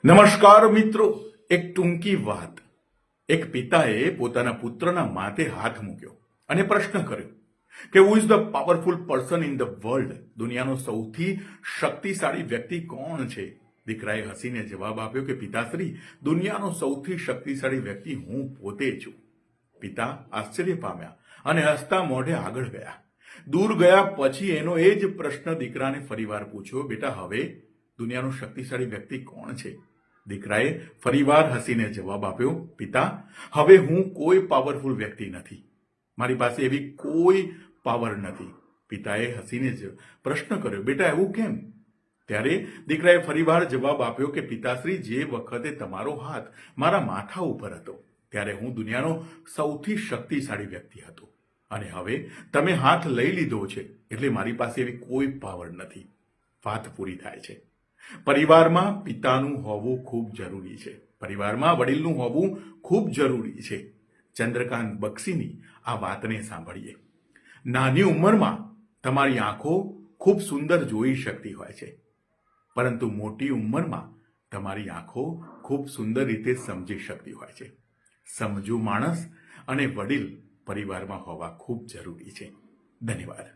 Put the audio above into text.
નમસ્કાર મિત્રો, એક ટૂંકી વાત. એક પિતાએ પોતાના પુત્રના માથે હાથ મૂક્યો અને પ્રશ્ન કર્યો કે who is the powerful person in the world? દુનિયાનો સૌથી શક્તિશાળી વ્યક્તિ કોણ છે? દીકરાએ હસીને જવાબ આપ્યો કે પિતાશ્રી, દુનિયાનો સૌથી શક્તિશાળી વ્યક્તિ હું પોતે છું. પિતા આશ્ચર્ય પામ્યા અને હસતા મોઢે આગળ ગયા. દૂર ગયા પછી એનો એ જ પ્રશ્ન દીકરાને ફરીવાર પૂછ્યો, બેટા, હવે દુનિયાનો શક્તિશાળી વ્યક્તિ કોણ છે? દીકરાએ ફરીવાર હસીને જવાબ આપ્યો, પિતા, હવે હું કોઈ પાવરફુલ વ્યક્તિ નથી. મારી પાસે એવી કોઈ પાવર નથી. પિતાએ હસીને જ પ્રશ્ન કર્યો, બેટા, એવું કેમ? ત્યારે દીકરાએ ફરીવાર જવાબ આપ્યો કે પિતાશ્રી, જે વખતે તમારો હાથ મારા માથા ઉપર હતો ત્યારે હું દુનિયાનો સૌથી શક્તિશાળી વ્યક્તિ હતો, અને હવે તમે હાથ લઈ લીધો છે એટલે મારી પાસે એવી કોઈ પાવર નથી. વાત પૂરી થાય છે. પરિવારમાં પિતાનું હોવું ખૂબ જરૂરી છે. પરિવારમાં વડીલનું હોવું ખૂબ જરૂરી છે. ચંદ્રકાંત બક્ષીની આ વાતને સાંભળીએ. નાની ઉંમરમાં તમારી આંખો ખૂબ સુંદર જોઈ શકતી હોય છે, પરંતુ મોટી ઉંમરમાં તમારી આંખો ખૂબ સુંદર રીતે સમજી શકતી હોય છે. સમજુ માણસ અને વડીલ પરિવારમાં હોવા ખૂબ જરૂરી છે. ધન્યવાદ.